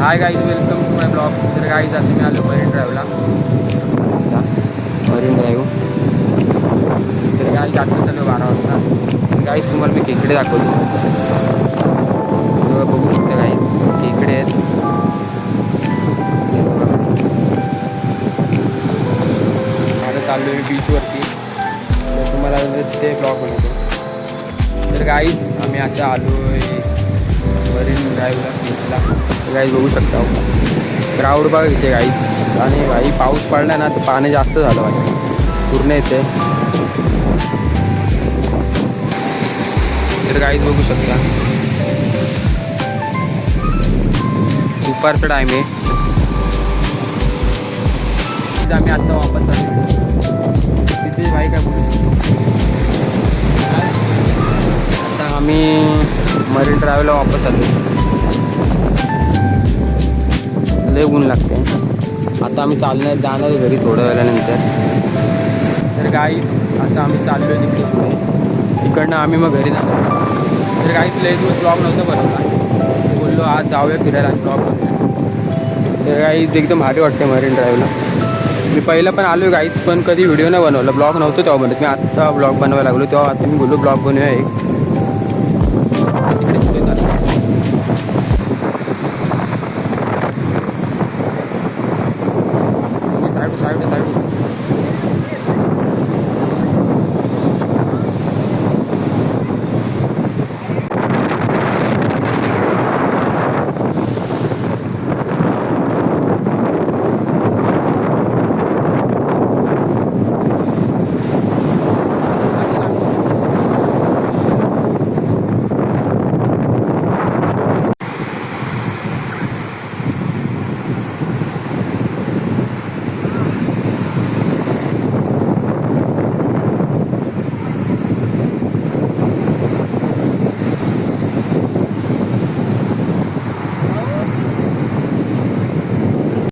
High guys, welcome to my blog. तर guys आता मी आलो मरीन ड्राईव्हला. Marine Drive. तर गाईज आता चालू 12 वाजता. गाईज तुम्हाला मी खेकडे दाखवतो. बघू शकता गाईज, खेकडे आहेत. आता चाललो मी बीचवरती. तर तुम्हाला ते ब्लॉग बनवतो. तर गाईज आम्ही आता आलो मरीन ड्राईव्हला बीचला. गाईज बघू शकता क्राऊड बघा इथे गाईज. आणि भाई पाऊस पडला ना तर पाणी जास्त झालं वाटतं, पूर्ण येते. तर गाईज बघू शकता दुपारचा टाईम आहे. आम्ही आत्ता वापस आलो. तिथे भाई काय बोलू आता आम्ही मरीन ड्राईव्हला वापस आलो. लय ऊन लागते. आता आम्ही जाणार आहे घरी थोड्या वेळानंतर. तर गाईज आता आम्ही चाललो आहे तिकडे पुढे. तिकडनं आम्ही मग घरी जाणार. तर गाईज लय दिवस ब्लॉग नव्हता बनवला. बोललो आज जाऊया फिरायला आणि ब्लॉग बनवूया. तर गाईज एकदम भारी वाटते मरीन ड्राईव्हला. मी पहिलं पण आलो आहे गाईज, पण कधी व्हिडिओ नाही बनवला, ब्लॉग नव्हतं तेव्हा बनवत. मी आत्ता ब्लॉग बनवायला लागलो तेव्हा आता मी बोललो ब्लॉग बनवूया एक.